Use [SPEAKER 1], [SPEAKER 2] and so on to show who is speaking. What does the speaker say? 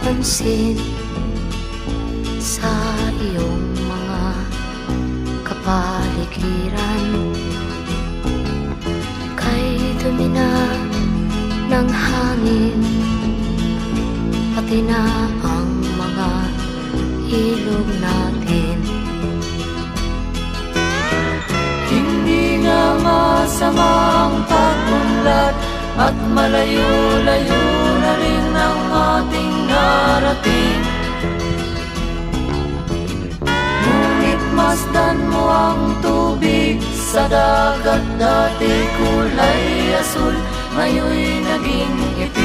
[SPEAKER 1] pansin sa iyong mga kapaligiran. Kay dumi na ng hangin, pati na ang mga ilog natin.
[SPEAKER 2] Hindi nga masamang pag-unlad at malayo-layo na rin ang ating narating. Ngunit masdan mo ang tubig sa dagat, dati kulay asul, ngayon'y naging itim.